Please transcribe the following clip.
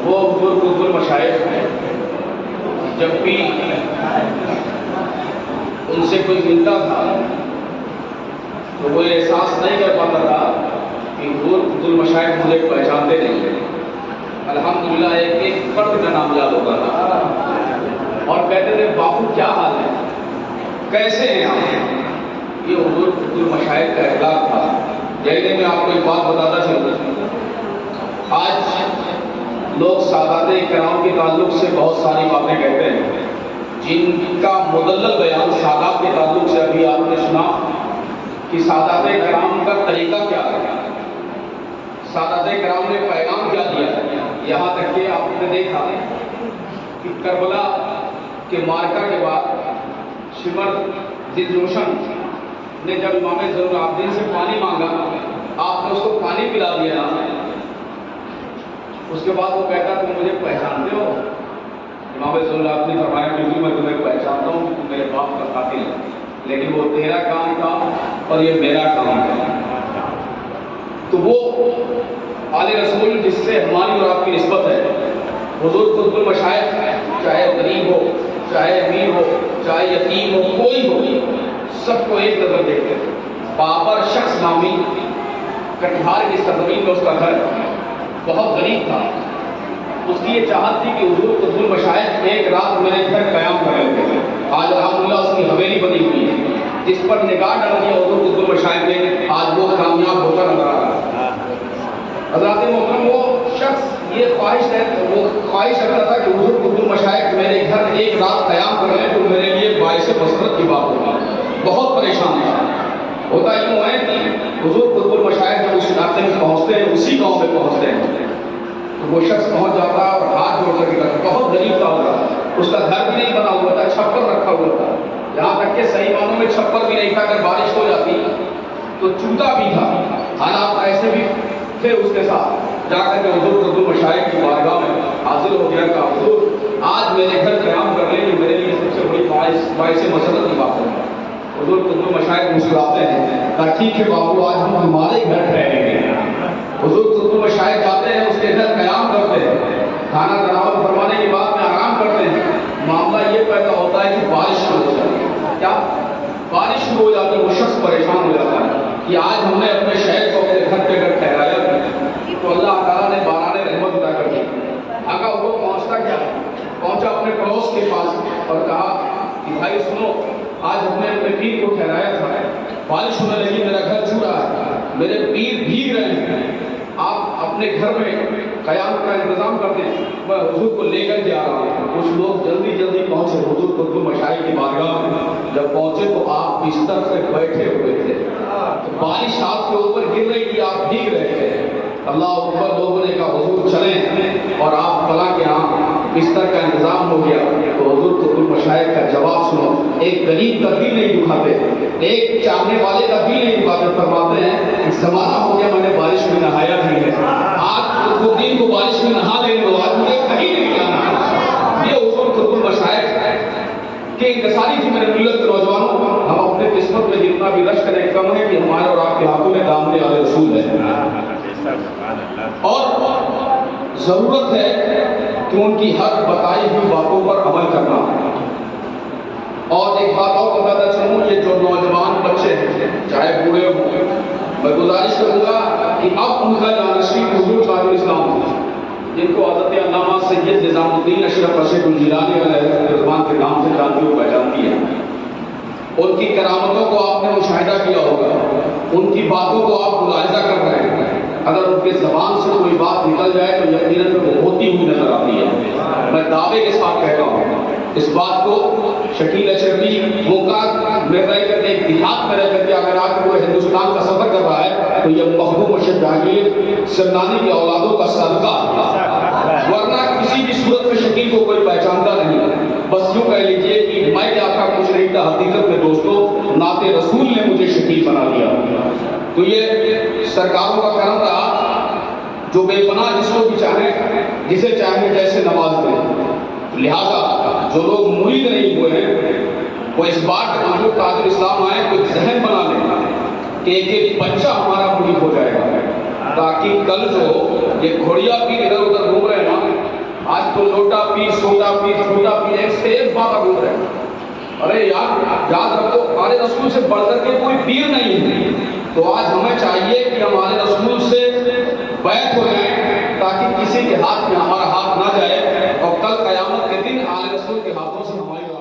وہ حضور مشائخ ہیں، جب بھی ان سے کوئی ملتا تھا تو وہ احساس نہیں کر پاتا تھا کہ حضور مشائخ مجھے پہچانتے نہیں ہیں۔ الحمدللہ ایک فرد کا نام یاد ہوتا تھا اور کہتے تھے باپو کیا حال ہے، کیسے ہیں آپ؟ یہ حضور مشائخ کا اخلاق تھا۔ جیسے میں آپ کو ایک بات بتاتا چلوں، آج لوگ سادات کرام کے تعلق سے بہت ساری باتیں کہتے ہیں، جن کا مدلل بیان سادات کے تعلق سے ابھی آپ نے سنا کہ سادات کرام کا طریقہ کیا ہے، سادات کرام نے پیغام کیا دیا ہے۔ یہاں تک کہ آپ نے دیکھا کہ کربلا کے مارکہ کے بعد شمر دلجوشن نے جب امام زین العابدین سے پانی مانگا، آپ نے اس کو پانی پلا دیا، اس کے بعد وہ کہتا تم مجھے پہچانتے ہو؟ امام زین العابدین نے فرمایا بالکل میں تمہیں پہچانتا ہوں کہ تم میرے باپ کا قاتل ہے، لیکن وہ تیرا کام تھا اور یہ میرا کام تھا۔ تو وہ آل رسول جس سے ہماری اور آپ کی نسبت ہے، حضور قطب المشائخ، چاہے غریب ہو، چاہے امیر ہو، چاہے یتیم ہو، کوئی ہو، سب کو ایک نظر دیکھتے تھے۔ بابر شخص نامی کٹھار کی سرزمین میں اس کا گھر بہت غریب تھا۔ اس کی یہ چاہت تھی کہ حضور قطب المشائخ ایک رات میرے گھر قیام کر لیتے تھے۔ آج الحمدللہ اس کی حویلی بنی ہوئی ہے، جس پر نگاہ ڈال دیا حضور قطب المشائخ نے، آج وہ کامیاب ہوتا نظر آ رہا ہے۔ حضرات محترم، وہ شخص یہ خواہش رکھتا تھا کہ حضور قطب المشائخ میرے گھر ایک رات قیام کر لیں تو میرے لیے باعث مسرت کی بات ہوگی۔ بہت پریشان تھا۔ ہوتا یوں ہے کہ حضور قطب المشائخ جب اس علاقے میں پہنچتے ہیں، اسی گاؤں میں پہنچتے ہیں، تو وہ شخص پہنچ جاتا ہے اور ہاتھ جوڑ کر کے کہتا ہے، بہت غریب تھا ہوگا، اس کا گھر بھی نہیں بنا ہوا تھا، چھپر رکھا ہوا تھا، یہاں تک کہ صحیح معنوں میں چھپر بھی نہیں تھا، اگر بارش ہو جاتی تو چوتا بھی تھا۔ حالات ایسے بھی تھے اس کے ساتھ، جا کر کے حضور قطب المشائخ کی بارگاہ میں حاضر ہو گیا کہ حضور آج میرے گھر قیام کر لیں، یہ میرے لیے سب سے بڑی باعث مسرت کی بات ہے۔ حضور قطب المشائخ مسکراتے ہیں کہ ٹھیک ہے بابو، آج ہم ہمارے گھر ٹھہریں گے۔ حضور قطب المشائخ جاتے ہیں، اس کے گھر قیام کرتے ہیں، کھانا تناول فرمانے کے بعد میں آرام کرتے ہیں۔ معاملہ یہ پیدا ہوتا ہے کہ بارش شروع ہو جاتی ہے۔ کیا بارش شروع ہو جاتی ہے؟ وہ شخص پریشان ہو جاتا ہے کہ آج ہم نے اپنے شہر کو اپنے گھر پہ اگر ٹھہرایا تو اللہ تعالیٰ نے باران رحمت عطا کر دی۔ آقا وہ پہنچتا کیا؟ پہنچا اپنے پڑوس کے پاس اور کہا کہ بھائی سنو، آج ہم نے اپنے پیر کو ٹھہرایا تھا، بارش ہونے لگی، میرا گھر چھو رہا ہے، میرے پیر بھیگ رہے ہیں، آپ اپنے گھر میں قیام کا انتظام کر دیں، میں حضور کو لے کر کے آ رہا ہوں۔ کچھ لوگ جلدی پہنچے حضور قطب المشائخ کی بارگاہ میں۔ جب پہنچے تو آپ بستر سے بیٹھے ہوئے تھے، بارش آپ کے اوپر گر رہی تھی، آپ بھیگ رہے تھے۔ اللہ اکبر، لوگوں نے کہا حضور چلیں، اور آپ طلع کے ہاں بستر کا انتظام ہو گیا۔ تو حضور قطب المشائخ کا جواب سنو، ایک غریب کا دل نہیں دکھاتے، ایک چاہنے والے کا دل نہیں دکھاتے، فرماتے ہیں زمانہ ہو گیا میں نے بارش میں نہایا نہیں ہے، آج وہ دن کو بارش میں نہا لینے دو، آج مجھے کہیں نہیں جانا۔ یہ حضور قطب المشائخ کہ انکساری تھی میرے ملت کے نوجوانوں۔ ہم اپنے قسمت میں جتنا بھی رش کریں کم ہے کہ ہمارے اور آپ کے ہاتھوں میں دامن آل رسول ہے، اور ضرورت ہے کہ ان کی ہر بتائی ہوئی باتوں پر عمل کرنا۔ اور ایک بات اور بتاتا چلوں، یہ جو نوجوان بچے ہیں چاہے بوڑھے ہوں، میں گزارش کروں گا کہ اب ان کا جانشین حضور تاج الاسلام جن کو حضرت علامہ سید نظام الدین اشرف رشید الجیلانی علیہ رضوان کے نام سے جانتی ہو پہچانتی ہے۔ ان کی کرامتوں کو آپ نے مشاہدہ کیا ہوگا، ان کی باتوں کو آپ ملاحظہ کر رہے ہیں۔ اگر ان کی زبان سے کوئی بات نکل جائے تو یقیناً وہ ہوتی ہوئی نظر آتی ہے۔ میں دعوے کے ساتھ کہتا ہوں، اس بات کو شکیل اشرفی موقع میں رہ کر ایک دیہات میں رہ کر کے اگر آج وہ ہندوستان کا سفر کر رہا ہے تو یہ مخدوم ارشد جہانگیر سمنانی کی اولادوں کا صدقہ، ورنہ کسی بھی صورت میں شکیل کو کوئی پہچانتا نہیں۔ بس یوں کہہ لیجئے کہ میں کیا تھا کچھ نہیں تھا، حقیقت میں دوستوں نعت رسول نے مجھے شکیل بنا دیا۔ تو یہ سرکاروں کا کرم رہا، جو بے پناہ جس کو بھی چاہیں جسے چاہیں جیسے نواز دیں۔ لہذا جو لوگ مرید نہیں ہوئے ہیں وہ اس بات کے حضور تاج الاسلام آئے کوئی ذہن بنا لیں کہ ایک ایک بچہ ہمارا منیب ہو جائے گا، تاکہ کل جو یہ گھوڑیا پیر ادھر ادھر گھوم رہے ہیں نا، آج تو لوٹا پیر، سوٹا پیر، چھوٹا پیر، ایک سے ایک بابا گھوم رہے ہیں۔ ارے یار یاد رکھو ہمارے رسول سے بڑھ کر کے کوئی پیر نہیں ہے، تو آج ہمیں چاہیے کہ ہمارے رسول سے بیعت ہو جائیں، تاکہ کسی کے ہاتھ میں ہمارا ہاتھ نہ جائے، اور کل قیامت کے دن آل رسول کے ہاتھوں سے ہماری